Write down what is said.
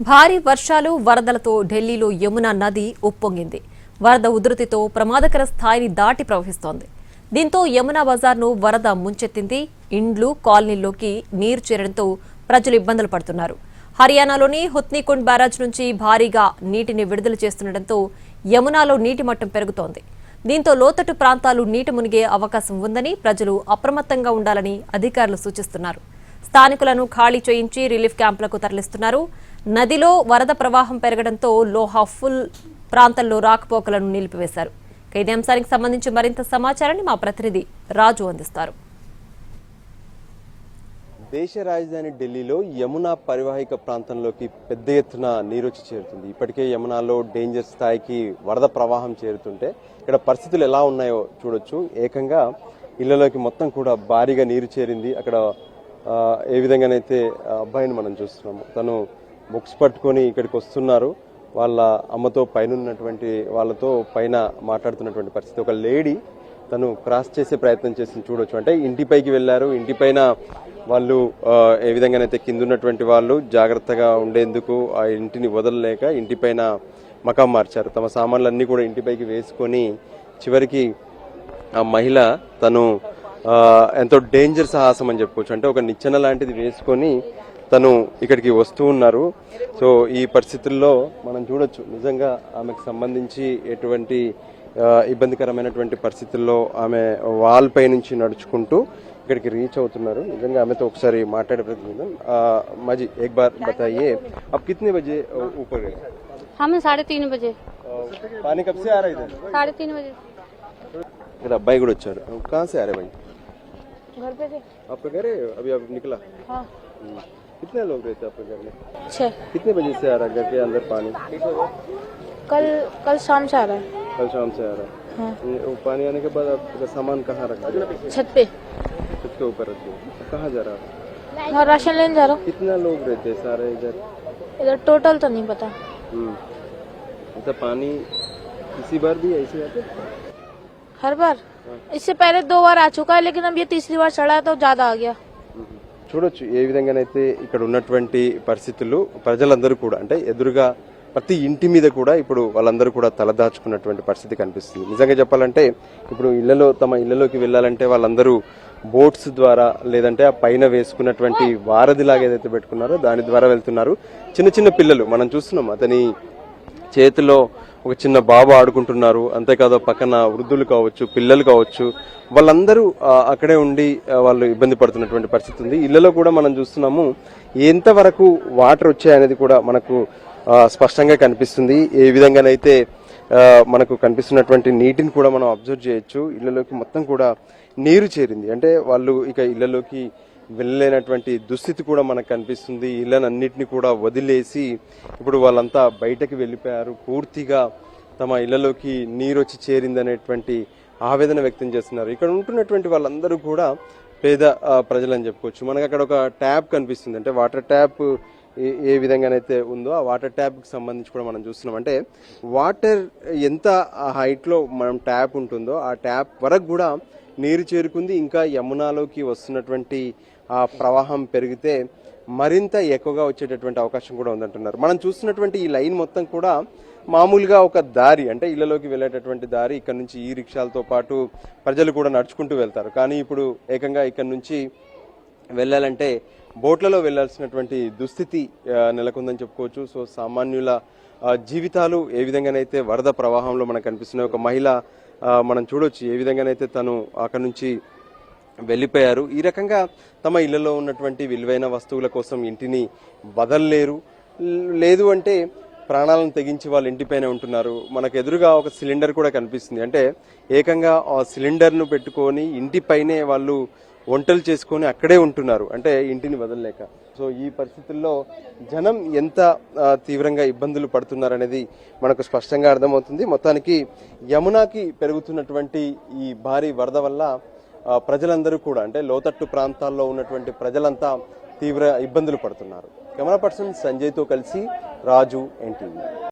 భారీ వర్షాలు వరదలతో ఢిల్లీలో యమునా నది ఉప్పొంగింది. వరద ఉధృతితో ప్రమాదకర స్థాయిని దాటి ప్రవహిస్తోంది. దీంతో యమునా బజార్ను వరద ముంచెత్తింది. ఇండ్లు కాలనీల్లోకి నీరు చేరడంతో ప్రజలు ఇబ్బందులు పడుతున్నారు. హర్యానాలోని హుత్నీకుండ్ బ్యారేజ్ నుంచి భారీగా నీటిని విడుదల చేస్తుండటంతో యమునాలో నీటి మట్టం పెరుగుతోంది. దీంతో లోతట్టు ప్రాంతాలు నీటి మునిగే అవకాశం ఉందని ప్రజలు అప్రమత్తంగా ఉండాలని అధికారులు సూచిస్తున్నారు. స్థానికులను ఖాళీ చేయించి రిలీఫ్ క్యాంపులకు తరలిస్తున్నారు. నదిలో వరద ప్రవాహం పెరగడంతో లోహా ఫుల్ ప్రాంతంలో రాకపోకలను నిలిపివేశారు. ఇదే అంశానికి సంబంధించి మరింత సమాచారాన్ని మా ప్రతినిధి రాజు అందిస్తారు. దేశ రాజధాని ఢిల్లీలో యమునా పరివాహిక ప్రాంతంలోకి పెద్ద ఎత్తున నీరొచ్చి చేరుతుంది. ఇప్పటికే యమునాలో డేంజర్ స్థాయికి వరద ప్రవాహం చేరుతుంటే ఇక్కడ పరిస్థితులు ఎలా ఉన్నాయో చూడొచ్చు. ఏకంగా ఇళ్లలోకి మొత్తం కూడా భారీగా నీరు చేరింది. అక్కడ ఏ విధంగానైతే అబ్బాయిని మనం చూస్తున్నాము, తను బుక్స్ పట్టుకొని ఇక్కడికి వస్తున్నారు. వాళ్ళ అమ్మతో పైన ఉన్నటువంటి వాళ్ళతో పైన మాట్లాడుతున్నటువంటి పరిస్థితి. ఒక లేడీ తను క్రాస్ చేసే ప్రయత్నం చేసి చూడొచ్చు. అంటే ఇంటిపైకి వెళ్లారు. ఇంటిపైన వాళ్ళు ఏ విధంగానైతే కింద ఉన్నటువంటి వాళ్ళు జాగ్రత్తగా ఉండేందుకు ఆ ఇంటిని వదలలేక ఇంటిపైన మకాం మార్చారు. తమ సామాన్లన్నీ కూడా ఇంటిపైకి వేసుకొని చివరికి ఆ మహిళ తను ఎంతో డేంజర్ సాహసం అని చెప్పుకోవచ్చు. అంటే ఒక నిచ్చెన లాంటిది వేసుకొని తను ఇక్కడికి వస్తూ ఉన్నారు. సో ఈ పరిస్థితుల్లో మనం చూడొచ్చు నిజంగా ఆమెకు సంబంధించి ఎటువంటి ఇబ్బందికరమైనటువంటి పరిస్థితుల్లో ఆమె వాల్ పై నుంచి నడుచుకుంటూ ఇక్కడికి రీచ్ అవుతున్నారు. నిజంగా ఆమెతో ఒకసారి మాట్లాడే ప్రయత్నం. మాజీ एक बार बताइए आप कितने बजे ऊपर गए? हम 3:30 बजे. पानी कब से आ रहा है इधर? 3:30 बजे. इधर अब्बाई కూడా వచ్చారు. कहाँ से आ रहे भाई? घर पे थे. आपका घर है? अभी आप निकला? हाँ. कितने लोग रहते हैं आपके घर में? 6. कितने बजे से आ रहा है घर के अंदर पानी? कल शाम से आ रहा है. कल शाम से आ रहा है. हाँ. वो पानी आने के बाद आपका सामान कहाँ रखा है? छत पे. छत के ऊपर रखे. कहाँ जा रहा है? हाँ, राशन लेने जा रहा हूँ. कितना लोग रहते हैं सारे इधर? इधर टोटल तो नहीं पता. ऐसा पानी किसी बार भी ऐसे आते? हर बार. इससे पहले 2 बार आ चुका है, लेकिन अब ये तीसरी बार चढ़ा है तो ज्यादा आ गया. చూడొచ్చు ఏ విధంగానైతే ఇక్కడ ఉన్నటువంటి పరిస్థితులు ప్రజలందరూ కూడా అంటే ఎదురుగా ప్రతి ఇంటి మీద కూడా ఇప్పుడు వాళ్ళందరూ కూడా తలదాచుకున్నటువంటి పరిస్థితి కనిపిస్తుంది. నిజంగా చెప్పాలంటే ఇప్పుడు తమ ఇళ్లలోకి వెళ్ళాలంటే వాళ్ళందరూ బోట్స్ ద్వారా లేదంటే ఆ పైన వేసుకున్నటువంటి వారధిలాగా ఏదైతే పెట్టుకున్నారో దాని ద్వారా వెళ్తున్నారు. చిన్న చిన్న పిల్లలు మనం చూస్తున్నాం, అతని చేతిలో ఒక చిన్న బాబు ఆడుకుంటున్నారు. అంతేకాదు పక్కన వృద్ధులు కావచ్చు, పిల్లలు కావచ్చు, వాళ్ళందరూ అక్కడే ఉండి వాళ్ళు ఇబ్బంది పడుతున్నటువంటి పరిస్థితి ఉంది. ఇళ్లలో కూడా మనం చూస్తున్నాము ఎంతవరకు వాటర్ వచ్చాయనేది కూడా మనకు స్పష్టంగా కనిపిస్తుంది. ఏ విధంగానైతే మనకు కనిపిస్తున్నటువంటి నీటిని కూడా మనం అబ్జర్వ్ చేయొచ్చు. ఇళ్లలోకి మొత్తం కూడా నీరు చేరింది. అంటే వాళ్ళు ఇక ఇళ్లలోకి వెళ్ళలేనటువంటి దుస్థితి కూడా మనకు కనిపిస్తుంది. ఇళ్లనన్నింటినీ కూడా వదిలేసి ఇప్పుడు వాళ్ళంతా బయటకు వెళ్ళిపోయారు. పూర్తిగా తమ ఇళ్లలోకి నీరు వచ్చి చేరిందనేటువంటి ఆవేదన వ్యక్తం చేస్తున్నారు. ఇక్కడ ఉంటున్నటువంటి వాళ్ళందరూ కూడా పేద ప్రజలని చెప్పుకోవచ్చు. మనకు అక్కడ ఒక ట్యాప్ కనిపిస్తుంది. అంటే వాటర్ ట్యాప్ ఏ విధంగానైతే ఉందో ఆ వాటర్ ట్యాప్కి సంబంధించి కూడా మనం చూస్తున్నాం. అంటే వాటర్ ఎంత హైట్లో మనం ట్యాప్ ఉంటుందో ఆ ట్యాప్ వరకు కూడా నీరు చేరుకుంది. ఇంకా యమునాలోకి వస్తున్నటువంటి ఆ ప్రవాహం పెరిగితే మరింత ఎక్కువగా వచ్చేటటువంటి అవకాశం కూడా ఉందంటున్నారు. మనం చూస్తున్నటువంటి ఈ లైన్ మొత్తం కూడా మామూలుగా ఒక దారి, అంటే ఇళ్లలోకి వెళ్ళేటటువంటి దారి. ఇక్కడ నుంచి ఈ రిక్షాలతో పాటు ప్రజలు కూడా నడుచుకుంటూ వెళ్తారు. కానీ ఇప్పుడు ఏకంగా ఇక్కడ నుంచి వెళ్ళాలంటే బోట్లలో వెళ్లాల్సినటువంటి దుస్థితి నెలకొందని చెప్పుకోవచ్చు. సో సామాన్యుల జీవితాలు ఏ విధంగానైతే వరద ప్రవాహంలో మనకు కనిపిస్తున్నాయి. ఒక మహిళ మనం చూడొచ్చు ఏ విధంగానైతే తను అక్కడ నుంచి వెళ్ళిపోయారు. ఈ రకంగా తమ ఇళ్లలో ఉన్నటువంటి విలువైన వస్తువుల కోసం ఇంటిని వదలలేరు. లేదు అంటే ప్రాణాలను తెగించి వాళ్ళు ఇంటిపైనే ఉంటున్నారు. మనకు ఎదురుగా ఒక సిలిండర్ కూడా కనిపిస్తుంది. అంటే ఏకంగా ఆ సిలిండర్ను పెట్టుకొని ఇంటిపైనే వాళ్ళు వంటలు చేసుకొని అక్కడే ఉంటున్నారు, అంటే ఇంటిని వదలలేక. సో ఈ పరిస్థితుల్లో జనం ఎంత తీవ్రంగా ఇబ్బందులు పడుతున్నారనేది మనకు స్పష్టంగా అర్థమవుతుంది. మొత్తానికి యమునాకి పెరుగుతున్నటువంటి ఈ భారీ వరద వల్ల ప్రజలందరూ కూడా అంటే లోతట్టు ప్రాంతాల్లో ఉన్నటువంటి ప్రజలంతా తీవ్ర ఇబ్బందులు పడుతున్నారు. కెమెరా పర్సన్ సంజయ్తో కలిసి రాజు, ఎన్టీవీ.